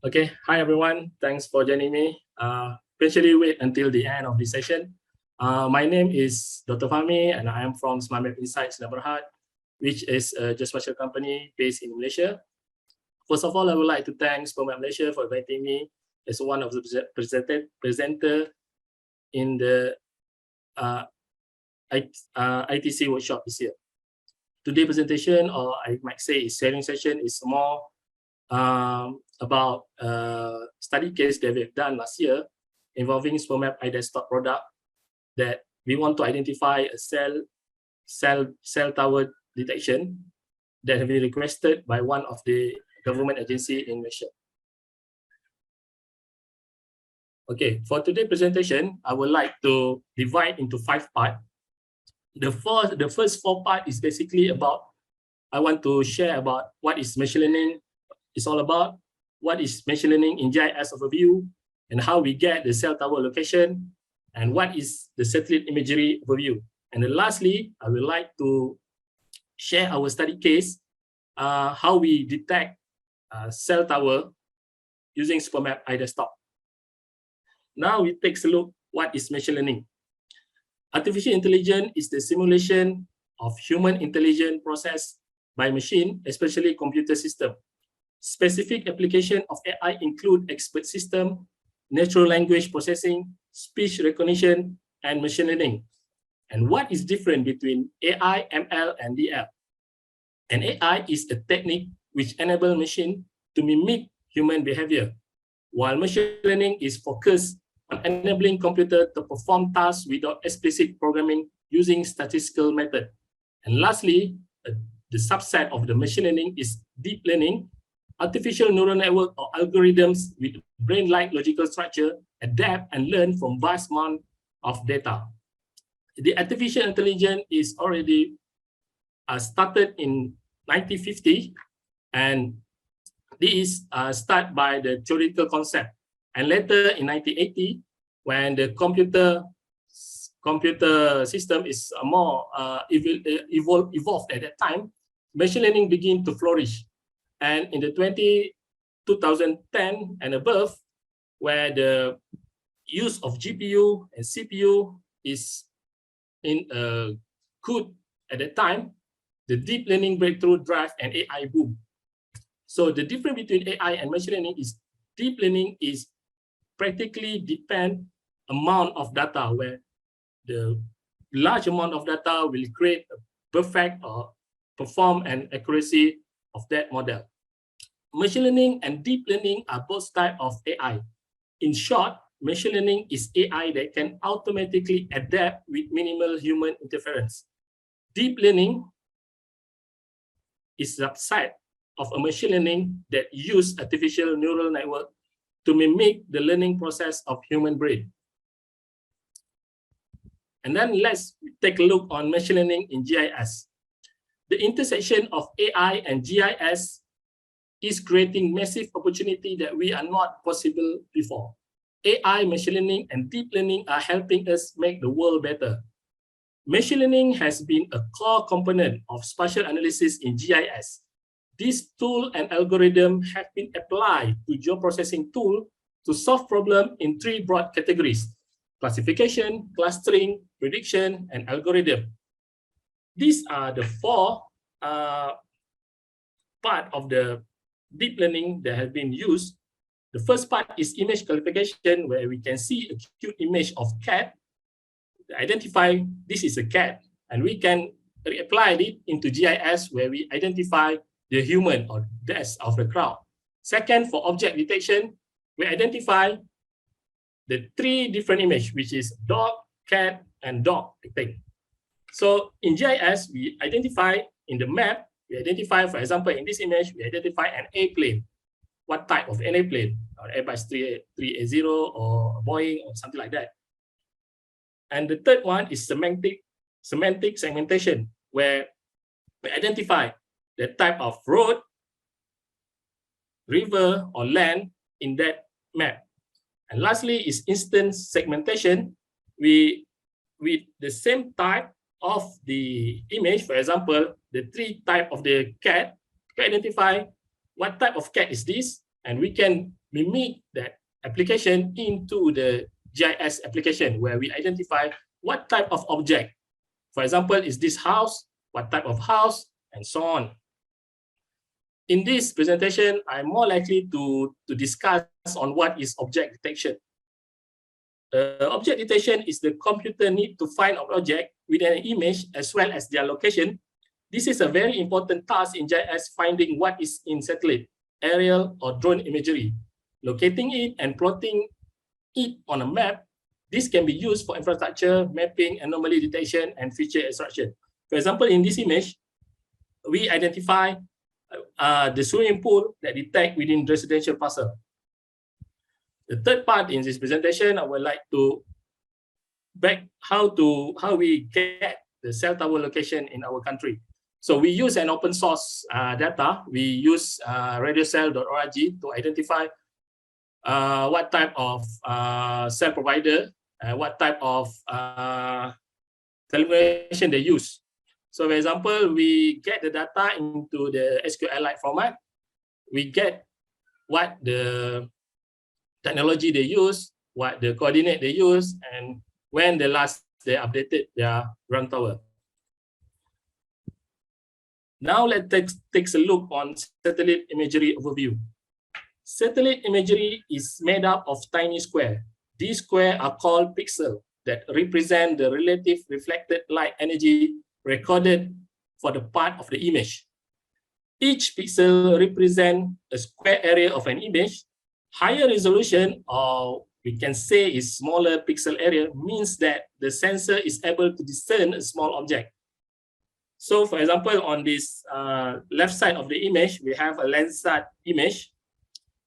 Okay, hi everyone. Thanks for joining me. Patiently wait until the end of the session. My name is Dr. Fahmi and I am from SmartMap Insights Berhad, which is a geospatial company based in Malaysia. First of all, I would like to thank SuperMap Malaysia for inviting me as one of the presenter in the ITC workshop this year. Today's presentation, or I might say sharing session, is more about a study case that we've done last year involving SuperMap iDesktop product that we want to identify a cell tower detection that have been requested by one of the government agency in Malaysia. Okay, for today's presentation, I would like to divide into 5 parts. The first 4 parts is basically about, I want to share about what is machine learning is all about, what is machine learning in GIS overview, and how we get the cell tower location, and what is the satellite imagery overview. And then lastly, I would like to share our study case, how we detect cell tower using SuperMap iDesktop. Now we take a look what is machine learning. Artificial intelligence is the simulation of human intelligence process by machine, especially computer system. Specific application of AI include expert system, natural language processing, speech recognition, and machine learning. And what is different between AI, ML, and DL? An AI is a technique which enables machine to mimic human behavior, while machine learning is focused on enabling computer to perform tasks without explicit programming using statistical method. And lastly, the subset of the machine learning is deep learning. Artificial neural network or algorithms with brain-like logical structure adapt and learn from vast amount of data. The artificial intelligence is already started in 1950, and this is started by the theoretical concept. And later in 1980, when the computer system is more evolved at that time, machine learning began to flourish. And in the 2010 and above, where the use of GPU and CPU is good at that time, the deep learning breakthrough drive and AI boom. So the difference between AI and machine learning is deep learning is practically depend amount of data, where the large amount of data will create a perfect or perform an accuracy of that model. Machine learning and deep learning are both types of AI. In short, machine learning is AI that can automatically adapt with minimal human interference. Deep learning is a subset of a machine learning that use artificial neural network to mimic the learning process of human brain. And then let's take a look on machine learning in GIS. The intersection of AI and GIS is creating massive opportunity that we are not possible before. AI, machine learning, and deep learning are helping us make the world better. Machine learning has been a core component of spatial analysis in GIS. This tool and algorithm have been applied to geoprocessing tool to solve problems in 3 broad categories: classification, clustering, prediction, and algorithm. These are the 4 part of the deep learning that have been used. The first part is image classification, where we can see a cute image of cat, identify this is a cat, and we can reapply it into GIS, where we identify the human or death of the crowd. Second, for object detection, we identify the 3 different images, which is dog, cat, and dog thing. So in GIS, we identify in the map, we identify, for example, in this image, we identify an airplane. What type of an airplane? Or Airbus 380 or Boeing or something like that. And the third one is semantic segmentation, where we identify the type of road, river, or land in that map. And lastly is instance segmentation. We, with the same type of the image, for example, the 3 type of the cat, we identify what type of cat is this, and we can mimic that application into the GIS application, where we identify what type of object. For example, is this house, what type of house, and so on. In this presentation, I'm more likely to discuss on what is object detection. Object detection is the computer need to find an object within an image as well as their location. This is a very important task in GIS, finding what is in satellite, aerial, or drone imagery. Locating it and plotting it on a map, this can be used for infrastructure, mapping, anomaly detection, and feature extraction. For example, in this image, we identify the swimming pool that detect within residential parcel. The third part in this presentation, I would like to back how we get the cell tower location in our country. So we use an open source data. We use radiocell.org to identify what type of cell provider, what type of telecommunication they use. So for example, we get the data into the SQLite format. We get what the technology they use, what the coordinate they use, and when the last they updated their ground tower. Now let's take a look on satellite imagery overview. Satellite imagery is made up of tiny squares. These squares are called pixels that represent the relative reflected light energy recorded for the part of the image. Each pixel represents a square area of an image. Higher resolution, or we can say is smaller pixel area, means that the sensor is able to discern a small object. So for example, on this left side of the image, we have a Landsat image.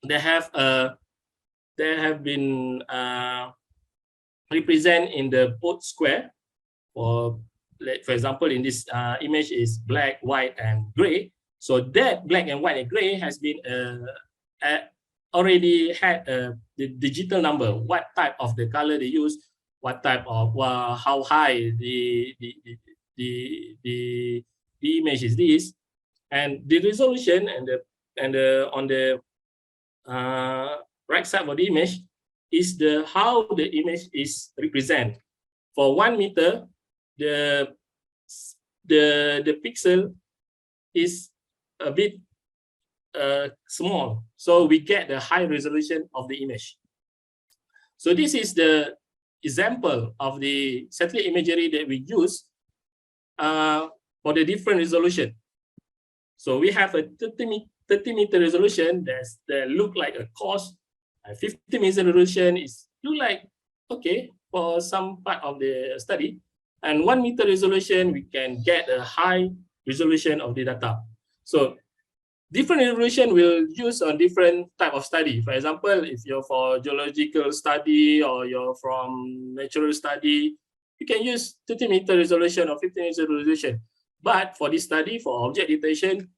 They have been represented in the both square. For example, in this image is black, white, and gray. So that black and white and gray has been already had the digital number, what type of the color they use, what type of how high the image is this, and the resolution and on the right side of the image is how the image is represented. For 1 meter, the pixel is a bit small, so we get the high resolution of the image. So this is the example of the satellite imagery that we use for the different resolution. So we have a 30-meter resolution that look like a course. 50-meter resolution is look like okay for some part of the study, and 1 meter resolution we can get a high resolution of the data. So different resolution will use on different type of study. For example, if you're for geological study or you're from natural study, you can use 30-meter resolution or 50-meter resolution. But for this study, for object detection,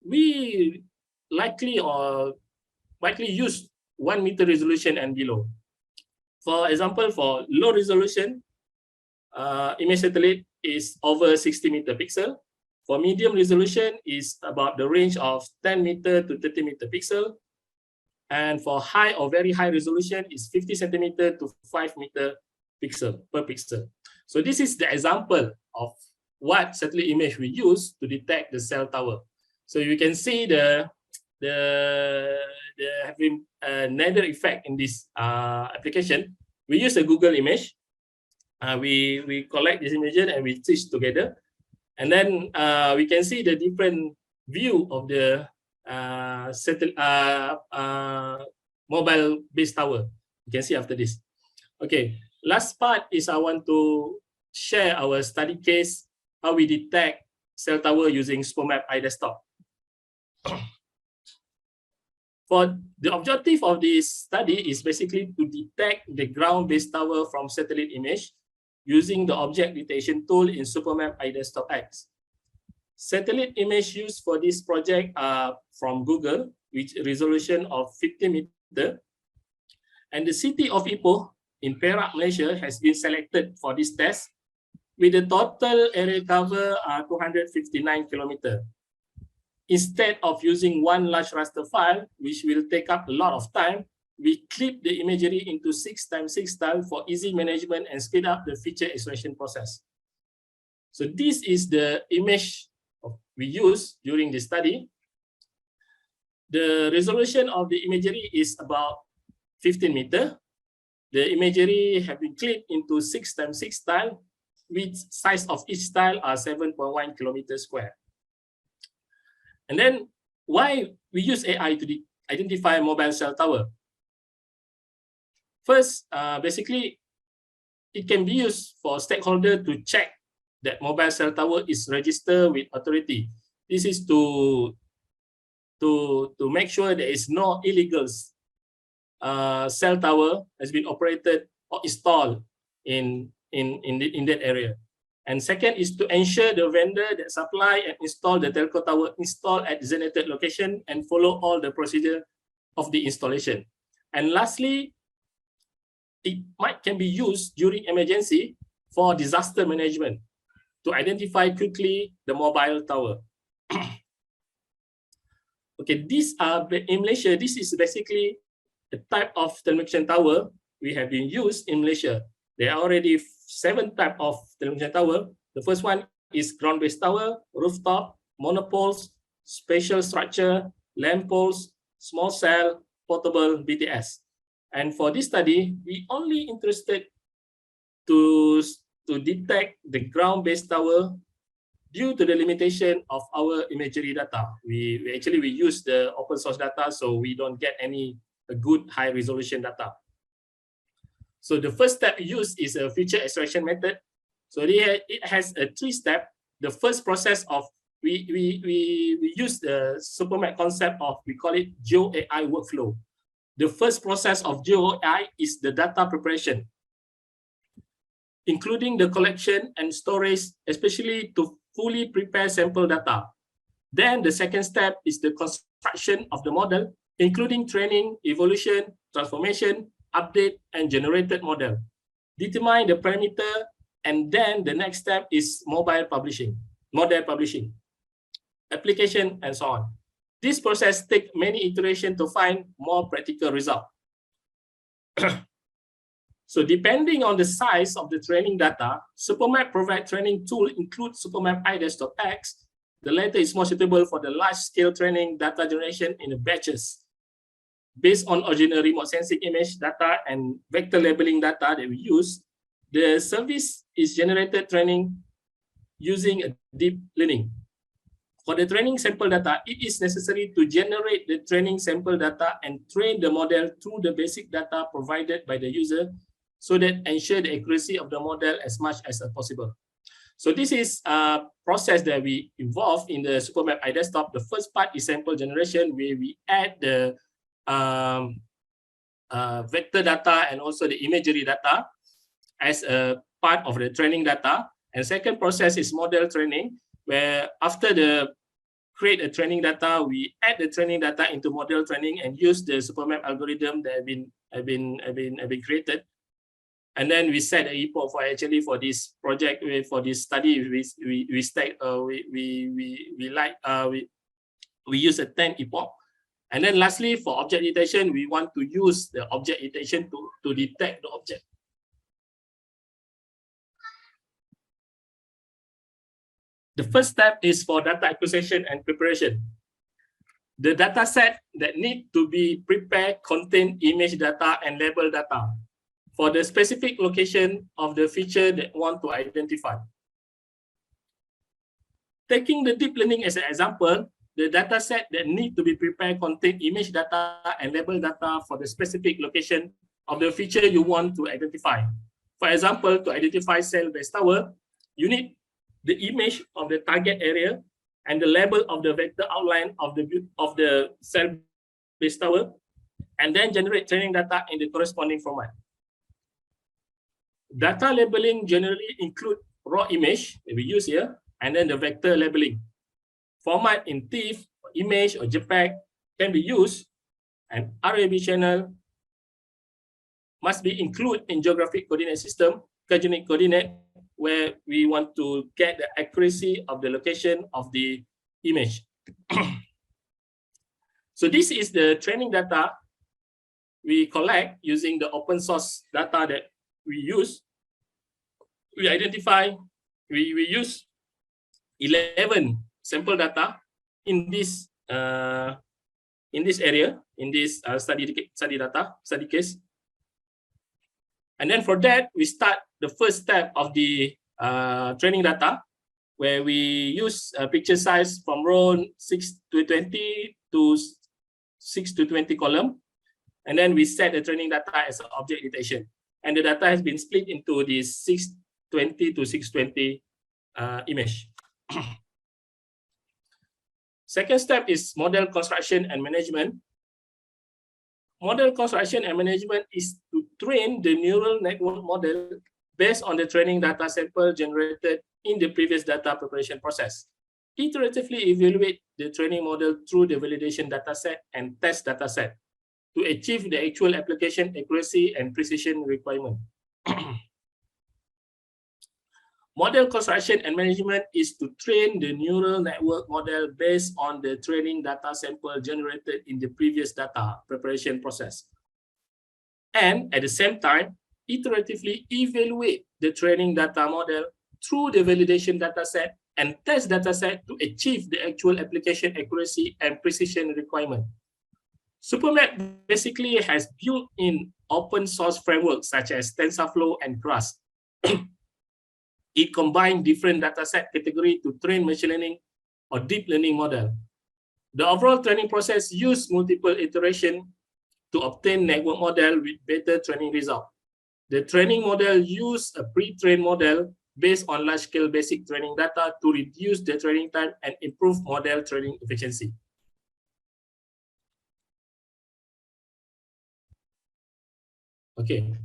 we likely use 1 meter resolution and below. For example, for low resolution, image satellite is over 60-meter pixel. For medium resolution is about the range of 10 meter to 30 meter pixel. And for high or very high resolution is 50 centimeter to 5 meter pixel per pixel. So this is the example of what satellite image we use to detect the cell tower. So you can see the having a nether effect in this application. We use a Google image. We collect this image and we stitch together. And then we can see the different view of the mobile-based tower. You can see after this. Okay, last part is I want to share our study case, how we detect cell tower using SuperMap iDesktop. For the objective of this study is basically to detect the ground-based tower from satellite image using the object detection tool in SuperMap iDesktop X. Satellite image used for this project are from Google, with resolution of 50 meter. And the city of Ipoh in Perak, Malaysia has been selected for this test with the total area cover 259 kilometers. Instead of using one large raster file, which will take up a lot of time, we clip the imagery into 6x6 tile for easy management and speed up the feature extraction process. So this is the image we use during the study. The resolution of the imagery is about 15 meters. The imagery have been clipped into 6x6 tile, with size of each tile are 7.1 kilometers square. And then why we use AI to identify mobile cell tower? First, basically, it can be used for stakeholder to check that mobile cell tower is registered with authority. This is to make sure there is no illegal cell tower has been operated or installed in that area. And second is to ensure the vendor that supply and install the telco tower installed at designated location and follow all the procedure of the installation. And lastly, it can be used during emergency for disaster management to identify quickly the mobile tower. Okay, these are in Malaysia. This is basically the type of telecommunication tower we have been used in Malaysia. There are already 7 types of telecommunication tower. The first one is ground-based tower, rooftop, monopoles, spatial structure, lamp poles, small cell, portable, BTS. And for this study, we only interested to detect the ground-based tower due to the limitation of our imagery data. We use the open source data, so we don't get any good high resolution data. So the first step used is a feature extraction method. So it has a 3-step. The first process of we use the SuperMap concept of, we call it GeoAI workflow. The first process of GeoAI is the data preparation, including the collection and storage, especially to fully prepare sample data. Then the second step is the construction of the model, including training, evolution, transformation, update, and generated model. Determine the parameter, and then the next step is model publishing, application, and so on. This process takes many iterations to find more practical result. So depending on the size of the training data, SuperMap provides training tool include SuperMap iDesktop-X. The latter is more suitable for the large-scale training data generation in the batches. Based on original remote sensing image data and vector labeling data that we use, the service is generated training using a deep learning. For the training sample data, it is necessary to generate the training sample data and train the model through the basic data provided by the user, so that ensure the accuracy of the model as much as possible. So this is a process that we involve in the SuperMap iDesktop. The first part is sample generation, where we add the vector data and also the imagery data as a part of the training data. And second process is model training, where after the create a training data, we add the training data into model training and use the SuperMap algorithm that have been created. And then we set an epoch for this project, for this study. We use a 10 epoch. And then lastly, for object detection, we want to use the object detection to detect the object. The first step is for data acquisition and preparation. The data set that need to be prepared contain image data and label data for the specific location of the feature that want to identify. Taking the deep learning as an example, the data set that need to be prepared contain image data and label data for the specific location of the feature you want to identify. For example, to identify cell-based tower, you need the image of the target area and the label of the vector outline of the cell-based tower, and then generate training data in the corresponding format. Data labeling generally include raw image that we use here, and then the vector labeling. Format in TIFF, image, or JPEG can be used, and RAB channel must be included in geographic coordinate system, cogenic coordinate, where we want to get the accuracy of the location of the image. So this is the training data we collect using the open source data that we use. We use 11 sample data in this area, in this study case. And then for that, we start the first step of the training data, where we use a picture size from row 6 to 20 to 6 to 20 column. And then we set the training data as an object detection. And the data has been split into the 620 to 620 image. Second step is model construction and management. Model construction and management is to train the neural network model based on the training data sample generated in the previous data preparation process. Iteratively evaluate the training model through the validation dataset and test dataset to achieve the actual application accuracy and precision requirement. Model construction and management is to train the neural network model based on the training data sample generated in the previous data preparation process. And at the same time, iteratively evaluate the training data model through the validation dataset and test dataset to achieve the actual application accuracy and precision requirement. SuperMap basically has built-in open source frameworks such as TensorFlow and Grass. It combines different dataset categories to train machine learning or deep learning model. The overall training process uses multiple iterations to obtain network model with better training result. The training model uses a pre-trained model based on large-scale basic training data to reduce the training time and improve model training efficiency. Okay.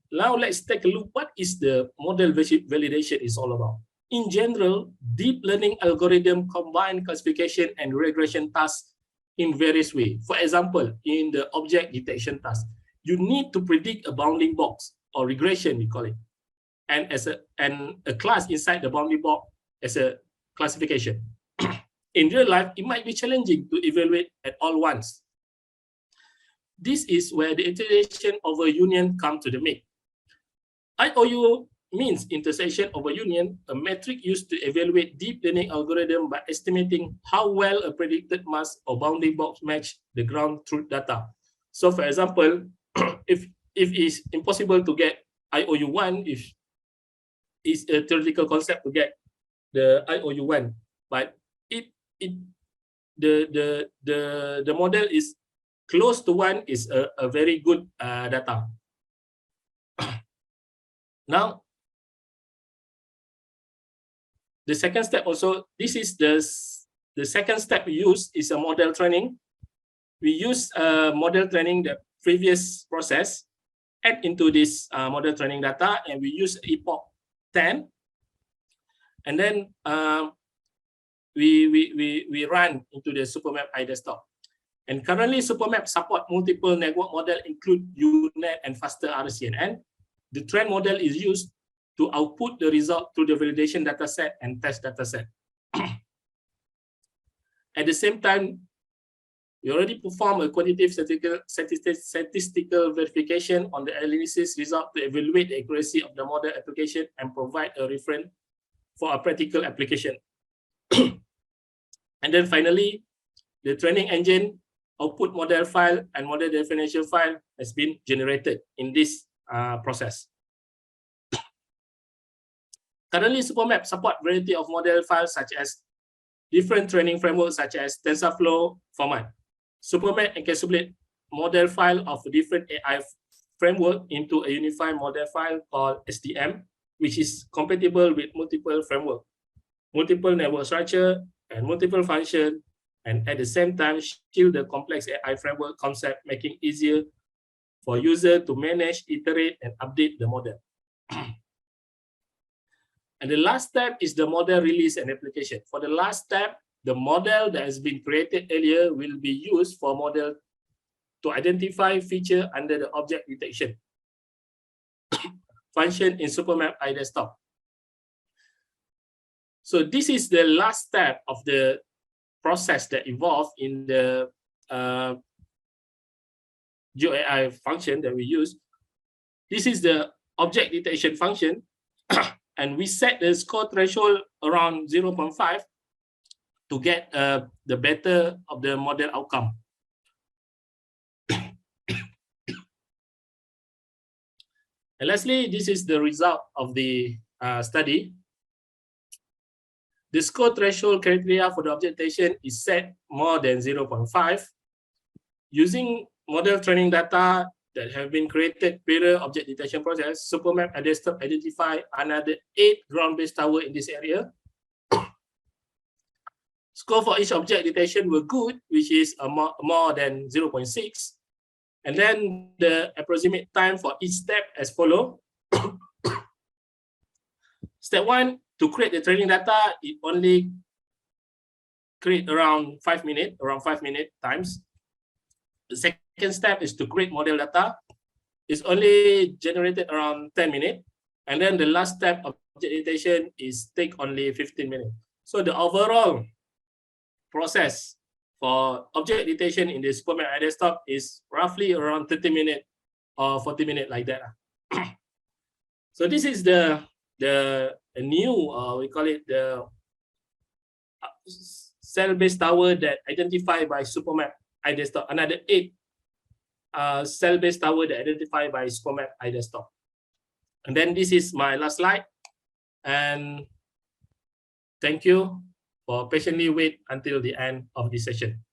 Now let's take a look what is the model validation is all about. In general, deep learning algorithm combine classification and regression tasks in various ways. For example, in the object detection task, you need to predict a bounding box or regression, we call it, and as a class inside the bounding box as a classification. In real life, it might be challenging to evaluate at all once. This is where the iteration over union comes to the make. IOU means intersection over union, a metric used to evaluate deep learning algorithm by estimating how well a predicted mask or bounding box match the ground truth data. So for example, if it's impossible to get IOU1, if it's a theoretical concept to get the IOU1, but the model is close to 1 is a very good data. Now, the second step also, this is the second step we use is a model training. We use model training, the previous process, add into this model training data, and we use epoch 10. And then we run into the SuperMap iDesktop. And currently, SuperMap support multiple network model, include UNet and faster RCNN. The trained model is used to output the result to the validation dataset and test dataset. At the same time, we already perform a quantitative statistical verification on the analysis result to evaluate the accuracy of the model application and provide a reference for a practical application. And then finally, the training engine output model file and model definition file has been generated in this process. Currently, SuperMap support variety of model files such as different training frameworks such as TensorFlow format. SuperMap encapsulate model file of different AI framework into a unified model file called SDM, which is compatible with multiple framework, multiple network structure, and multiple function, and at the same time shield the complex AI framework concept, making easier for user to manage, iterate, and update the model. And the last step is the model release and application. For the last step, the model that has been created earlier will be used for model to identify feature under the object detection function in SuperMap iDesktop. So this is the last step of the process that involved in the GeoAI function that we use. This is the object detection function, and we set the score threshold around 0.5 to get the better of the model outcome. And lastly, this is the result of the study. The score threshold criteria for the object detection is set more than 0.5. Using model training data that have been created per object detection process, SuperMap identify another 8 ground-based tower in this area. Score for each object detection were good, which is more than 0.6. And then the approximate time for each step as follow. Step 1, to create the training data, it only create around 5 minutes, times. The second step is to create model data. It's only generated around 10 minutes. And then the last step of object detection is take only 15 minutes. So the overall process for object detection in the SuperMap desktop is roughly around 30 minutes or 40 minutes like that. So this is the new, we call it the cell-based tower that identified by SuperMap iDesktop. Another 8 cell-based tower that identified by SuperMap iDesktop. And then this is my last slide. And thank you for patiently wait until the end of this session.